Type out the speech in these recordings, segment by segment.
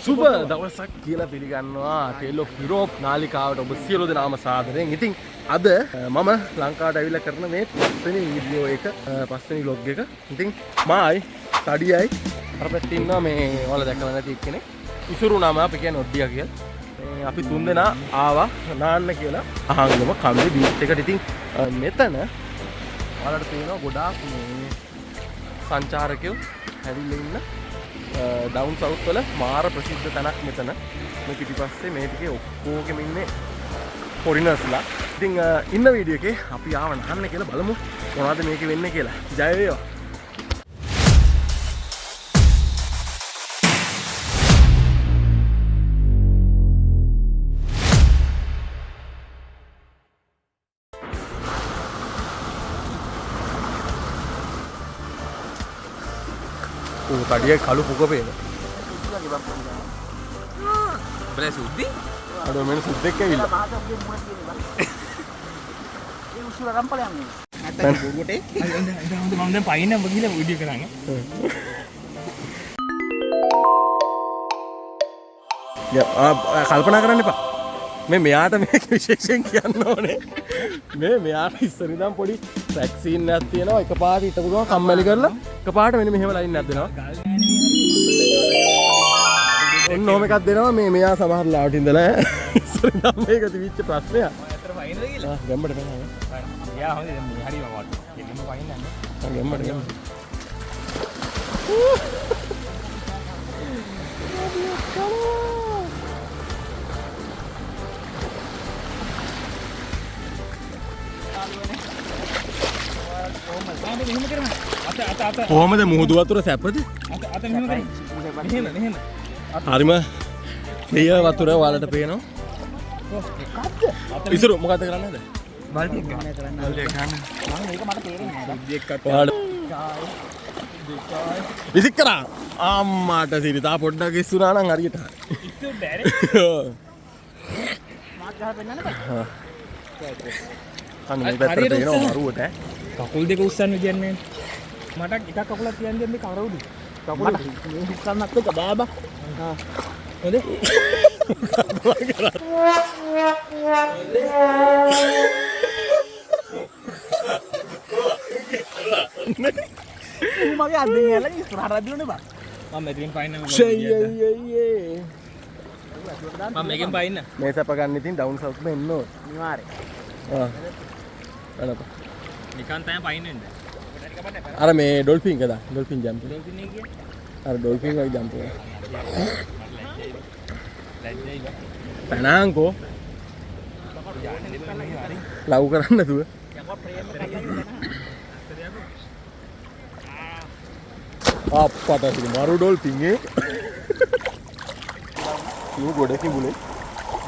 සුබ දවසක් කියලා පිළිගන්නවා ටේල් ඔෆ් යුරෝප් නාලිකාවට ඔබ සියලු දෙනාම සාදරයෙන්. ඉතින් අද මම ලංකාවට ඇවිල්ලා කරන මේ පස්වෙනි වීඩියෝ එක පස්වෙනි vlog එක. ඉතින් මායි තඩියයි අර පැත්තේ ඉන්නවා මේ ඔයාලා දැකලා නැති එක්කෙනෙක්. ඉසුරු නම අපි කියන්නේ ඔඩ්ඩියා කියලා. අපි තුන් දෙනා ආවා නාන්න කියලා අහංගම කම්බි බීච් එකට. ඉතින් මෙතන ඔයාලට පේනවා ගොඩාක් මේ සංචාරකයෝ හැදිලා ඉන්න ඩවුන් සවුත් වල මාර ප්‍රසිද්ධ තැනක් මෙතන. මේ පිටිපස්සේ මේ ටිකේ ඔක්කොගෙම ඉන්නේ ෆොරිනර්ස්ලා. ඉතින් ඉන්න වීඩියෝ එකේ අපි ආව නහන්න කියලා බලමු මොනවද මේකේ වෙන්නේ කියලා. ජය වේවා. Tadi kalau buka apa ya? Boleh sudi? Ada main sudi kayak gila. Ini usul rampal yang ini. Nanti buku deh. Ada mana paine begini video kerangnya. Ya, කල්පනා කරන්න එපා. මේ මෙයාට මේක විශේෂයෙන් කියන්න ඕනේ. මේ මෙයාට ඉස්සර ඉඳන් පොඩි ට්‍රැක් සීන් එකක් තියෙනවා. එකපාරට හිටපු ගමන් කම්මැලි කරලා එකපාරට මෙන්න මෙහෙම ලයින් එකක් දෙනවා. ඔන්න ඔහම එකක් දෙනවා. මේ මෙයා සමහර ලාවට ඉඳලා ඉස්සර ඉඳන් මේක තිබිච්ච ප්‍රශ්නයක්. ඇත්තට වයින්ද කියලා? ගැම්මට පේනවා. එයා හොඳයි දැන් මේ හරිම වට. ඒකම වයින් නැහැ. ගැම්මට ගැම්මට. කොහමද මුහුදු වතුර සැපද? හරිම දෙය වතුර ඔයාලට පේනවා. ඉසුරු මොකද කරන්නද? බල්ටි එක ගන්න කරන්න. බල්ටි එක ගන්න. මම මේක මට තේරෙන්නේ නැහැ. දෙකක් ඔයාලට විසික් කරා. අම්මාට සිරිතා පොඩ්ඩක් ඉස්සුනා නම් හරියට හරි. ඉස්සු ඩැරෙක්ට්. මාත් ගහලා පෙන්නන්න බෑ. අන්න මේ පැත්තට පේනවා මරුවට ඈ. කකුල් දෙක උස්සන්න විදියන්නේ මට එකක් කකුලක් තියන් දෙන්නේ කවුරුද? කකුල මේ උස්සන්නත් එක බෑ බා. හා. හොඳේ. මගේ අදින් යලා ඉස්සරහට රදිනුනේ බා. මම මෙතනින් පයින්න මම මේකෙන් පයින්න. මේ සප ගන්න ඉතින් ඩවුන් සවුත් මෙන්න ඕන. අනිවාර්යයෙන්. බලපන්. නිකන් තමයි පයින්නෙන්නේ. අර මේ ඩොල්ෆින් එකද? Dolphin jump. ඩොල්ෆින් එක කියන්නේ? අර ඩොල්ෆින් වගේ ජම්ප් එක. ලැජ්ජයි බා. පැනාංකෝ. ලව් කරන්න නැතුව. අප්පට සිරි මරු ඩොල්ෆින් ඒ. නෝ ගොඩකින් බුලේ.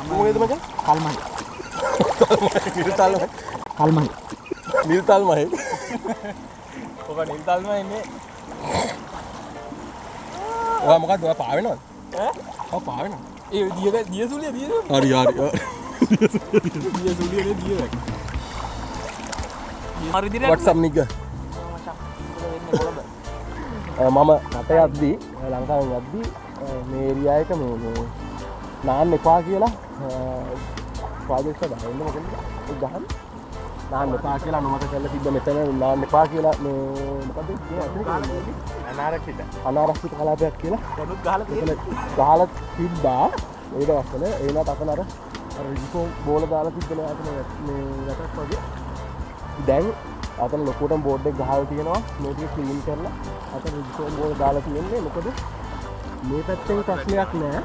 මොකේද මචං? කල්මයි. නිල්තල්මයි. කල්මයි. නිල්තල්මයි. ඔක නිල්තල්මයි ඉන්නේ. ඔයා මොකක්ද ඔයා පාවෙනවද? ඈ? ඔයා පාවෙනවද? ඒ දිය සුලිය දිය. හරි හරි. දිය සුලියනේ දිය වැක්. හරි දින. WhatsApp නිග. මම රට යද්දී ලංකාවෙන් යද්දී මේ ඒරියා එක මේ නාන්න එපා කියලා ප්‍රාදේශ බහින්න මොකද ඒ ගහන්න නාන්න එපා කියලා අනුමත කරලා තිබ්බ මෙතන නාන්න එපා කියලා මේ මොකද අනාරක්ෂිත කලාපයක් කියලා දැනුත් ගහලා තිබ්බා ඒ දවස්වල ඒනත් අතන අර රිජිකෝ බෝල දාලා තිබ්බනේ අතන මේ රටක් වගේ දැන් අතන ලොකුටම බෝඩ් එක ගහලා තියෙනවා මේ ටික ක්ලීන් කරලා අතන රිජිකෝ බෝල දාලා තියෙන්නේ මොකද මේ පැත්තෙන් ප්‍රශ්නයක් නෑ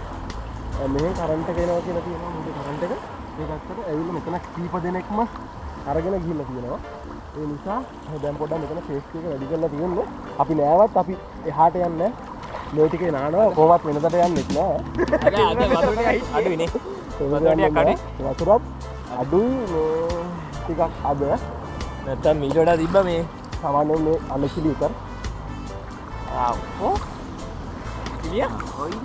මෙහෙන් කරන්ට් එක එනවා කියලා තියෙනවා මේ කරන්ට් එක මේ පැත්තට ඇවිල්ලා මෙතන කීප දෙනෙක්ම අරගෙන ගිහිල්ලා තියෙනවා ඒ නිසා දැන් පොඩ්ඩක් මෙතන සේෆ්ටි එක වැඩි කරලා තියෙන්නේ අපි නෑවත් අපි එහාට යන්නේ මේ ටිකේ නානවා කොහොමවත් වෙනදට යන්නෙත් නෑ අද වතුරේ අඩුයිනේ වතුරටියක් අඩුයි වතුරත් අඩුයි මේ ටිකක් අද නැත්තම් මීට වඩා තිබ්බා මේ සාමාන්‍යයෙන් මේ අලකිලි එක ආවෝ කිලියා ඔයි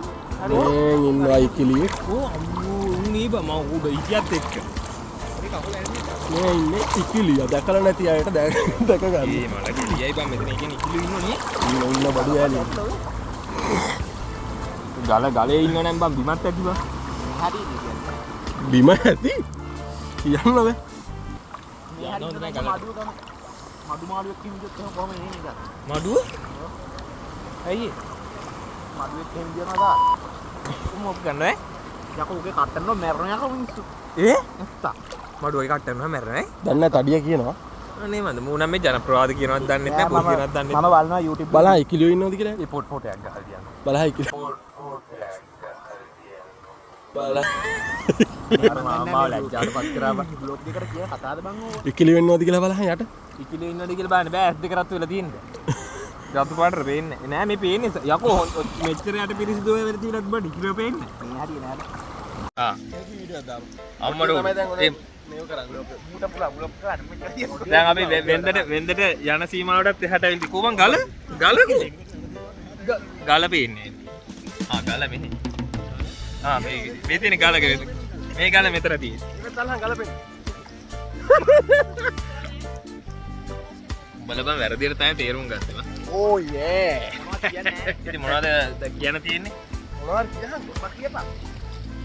මේ ඉන්නවා ඉකිලි ඕ අම්මෝ උන්නේ බා මම උඩ හිටියත් එක්ක මේ ඉන්නේ ඉකිලිය දැකලා නැති අයට දැක ගන්න ඒ මට කිලියයි බා මෙතන ඉන්නේ ඉකිලි ඉන්නෝනේ ඉන්න බඩු යාලේ ගලේ ඉන්නව නම් බං බිමත් ඇති බං. හරි කියන්නේ. බිම ඇති කියන්න බෑ. මඩු මාළුවෙක් කිව්වොත් එහෙම කොහම එන්නේ නේද? මඩුව? ඇයි ඒ? මඩුවෙක් එහෙම කියනවා මොකක් ගන්නව ඈ? යකෝ උගේ කට්ටනවා මැරෙන යකෝ මිනිස්සු. ඒ? නැත්තා. මඩුවයි කට්ටනවා මැරෙන්නේ. දන්නේ නැහැ තඩිය කියනවා. අනේ මන්ද මූ නම් මේ ජනප්‍රවාද කියනවත් දන්නේ නැහැ පොත් කියනවත් දන්නේ මම බලනවා YouTube බලහන් ඉකිලියෝ ඉන්නවද කියලා. ඒ ෆොටෝ එකක් ගහලා තියන්න. බලහන් ඉකිලියෝ. බලහන් මාව ලැජ්ජාටපත් කරා බං බ්ලොග් එකට කියන කතාවද බං ඕක. ඉකිලියෝ ඉන්නවද කියලා බලහන් යට. ඉකිලියෝ ඉන්නවද කියලා බලන්න බෑ ඇස් දෙක රත් වෙලා තියෙන්නේ. රතු පාටට පේන්නේ නෑ මේ පේන්නේ යකෝ මෙච්චර යට පිරිසිදු වෙලා තියලත් බඩ ඉකිලියෝ පේන්නේ. මේ හරිය නෑ. ආ වීඩියෝ දාමු. අම්මඩෝ මේව කරන්නේ. මූට පුලා බ්ලොග් කරන්න මෙච්චර. දැන් අපි වෙන්දට යන සීමාවටත් එහාට ඇවිල්ලා කොහොමද ගල පේන්නේ. ආ ගල මෙහෙ. ආ මේ තියෙන ගල මේ ගල මෙතන තියෙන්නේ. ඉතින් තලහන් ගලපෙන්නේ. බලපන් වැරදියට තමයි තේරුම් ගත්තා. ඕ යේ. ඉතින් මොනවද කියන්න තියෙන්නේ? මොනවද කියහන් මම කියපන්.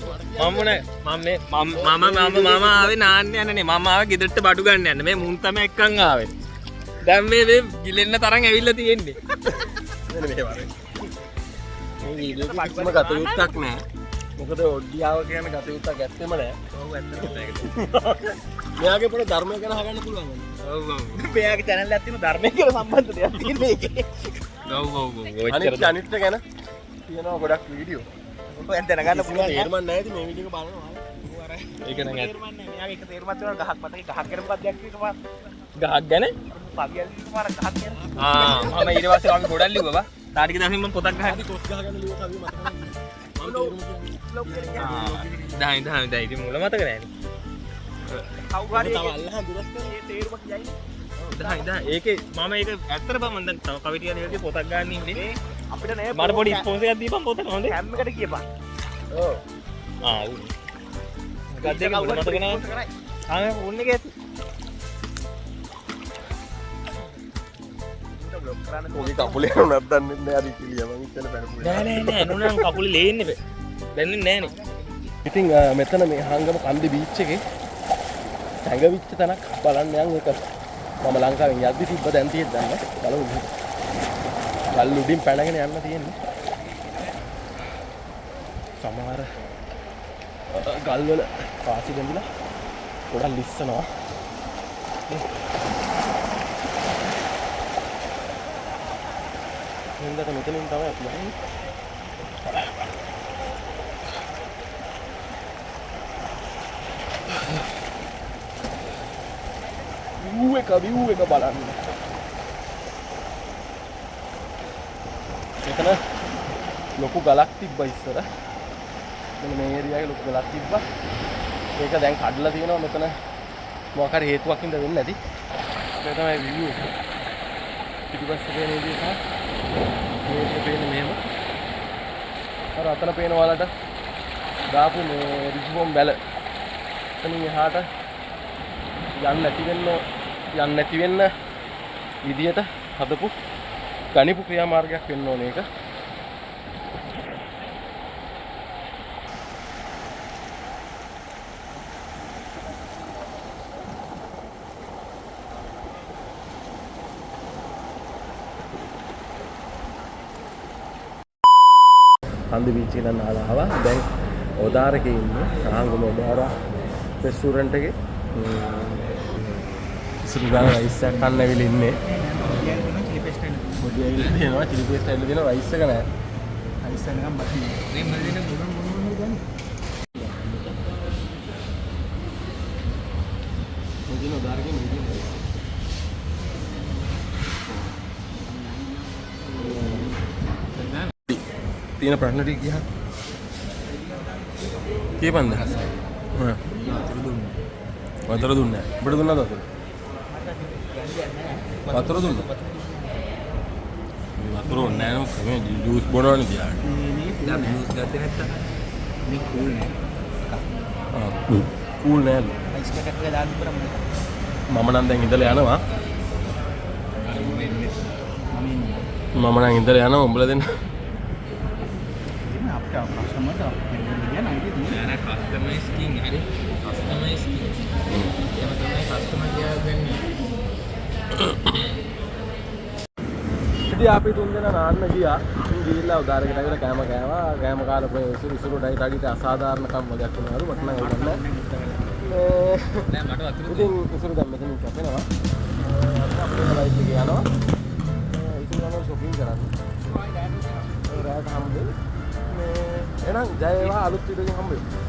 මම ආවේ නාන්න යන්නේ මම ආවේ ගෙදරට බඩු ගන්න යන්න මේ මුන් තමයි එක්කන් ආවේ දැන් මේ ගිලෙන්න තරම් ඇවිල්ලා තියෙන්නේ මෙන්න මේ වරේ මේ වීඩියෝ එක කිසිම ගත යුත්තක් නෑ මොකද ඔඩ්ඩියාව කියන ගත යුත්තක් ඇත්තෙම නෑ ඔව් ඇත්තටම ඒක මෙයාගේ පොඩ ධර්මය ගැන අහගන්න පුළුවන් ඔව් ඔව් මෙයාගේ channel එකක් තියෙන ධර්මයේ කියලා සම්බන්ධ දෙයක් තියෙන මේකේ. අනිත් ගැන තියෙනවා ගොඩක් වීඩියෝ ඔයන් දැනගන්න පුළුවන්. තේරුම් නැහැ ඉතින් මේ වීඩියෝ එක බලනවා ඒක නම් ඇත්ත තේරුම් නැහැ. මෙයාගේ එක තේරුමක් තියෙනවා ගහක් මතකයි ගහක් ගැන මොකක්ද දෙයක් කියනවා. ගහක් ගැන පවියල් කියනවා ගහක් ගැන. මම ඊට පස්සේ වගේ ගොඩක් ලිව්වා බා තාටික දවසින් මම පොතක් ගහලා කොස් ගහ ගන්න ලියුව කවිය මතක නැහැ දැන් ඉතින් මුල මතක නැහැ කවුරු හරි තව අල්ලහන් දුරස් කරලා මේ තේරුම කියයි. දැන් ඒකේ මම ඒක ඇත්තට බා මම දැන් තව කවි ටික ලියලා පොතක් ගන්න ඉන්නේ අපිට නෑ මට පොඩි ස්පොන්සර් එකක් දීපන් පොතට හොඳේ කැම් එකට කියපන්. ඔව් මොකක්ද ඒක මුල මතක නැහැ උන් එකේ ඇති බ්ලොග් කරන්න ඔගේ කකුලේ උනක් දන්නේ නැහැ අර ඉකිලිය මං ඉතල පැනපු නෑ නුනන් කකුලේ ලේන්නේ බෑ දැන්නේ නෑනේ ඉතින් මෙතන මේ හංගම කන්දේ බීච් එකේ සැඟවිච්ච තැනක් බලන්න යන් ඒක මම ලංකාවෙන් යද්දි තිබ්බ දැන් තියෙද්ද දන්න බලමු ගල් උඩින් පැනගෙන යන්න තියෙන්නේ සමහර ගල් වල පාසි දෙමිලා ගොඩක් ලිස්සනවා හින්දට මෙතනින් තමයි අපි යන්නේ view එක බලන්න. මෙතන ලොකු ගලක් තිබ්බා ඉස්සර. මෙන්න මේ ඒරියාවේ ලොකු ගලක් තිබ්බා. ඒක දැන් කඩලා තියෙනවා මෙතන මොකක් හරි හේතුවක් හින්දා වෙන්නේ නැති. මේ තමයි view එක. පිටිපස්සේ පේන විදිහ සහ මේක පේන්නේ මෙහෙම. අර අතන පේන වලට දාපු මේ රිජිබොම් බැල. එතනින් එහාට යන්න නැති වෙන්න විදියට හදපු ගණිපු ක්‍රියාමාර්ගයක් වෙන්න ඕනේ ඒක. හන්දි බීච් එක නම් ආවා. දැන් ඔදාරකේ ඉන්නේ. ආංගම ඔදාර රෙස්ටුරන්ට් එකේ. ඉස්සර ගාන රයිස් එකක් කන්න ඇවිල්ලා ඉන්නේ. පොඩි ඇවිල්ලා දෙනවා චිලි පේස්ට් ඇවිල්ලා දෙනවා රයිස් එක නෑ. රයිස් එක නිකන් බටි. මේ මම දෙන මොන ගන්නේ. මොදින ඔදාරකේ මීඩියම් රයිස්. තියෙන ප්‍රශ්න ටික කියහන්. කීපන්ද? වතුර දුන්නේ නැහැ. ඔබට දුන්නද වතුර? වතුර දුන්නා. වතුර ඕනේ නැහැ නේ. මේ ජූස් බොනවනේ තියාගෙන. දැන් ජූස් ගත්තේ නැත්තම් මේ කූල් නෑ. කූල් නෑ. අයිස් එකක් දාන්න බලමු. මම නම් දැන් ඉඳලා යනවා. මම නම් ඉඳලා යනවා උඹලා දෙන්න. අපිට කස්ටමර්ට කියන අයිතිය තියෙනවා. කස්ටමයිස් කින් හරි කස්ටමයිස් කින් එහෙම තමයි කස්ටමර් කියලා දෙන්නේ. ඉතින් අපි තුන් දෙනා නාන්න ගියා. ඉතින් ගිහිල්ලා උදාරකට ඇවිල්ලා කෑම කෑවා. කෑම කාලා ඉසුරුටයි ටඩිට අසාධාරණකම් වගේක් වෙනවලු මට නම් ඒක නෑ. නෑ මට වතුර ඉතින් ඉසුරු දැන් මෙතනින් කැපෙනවා. අපේ ලයිට් එක යනවා. ඉතින් යනවා shopping කරන්න. රාත් හම්බෙයි. එහෙනම් ජය වේවා අලුත් වීඩියෝ එකකින් හම්බෙමු.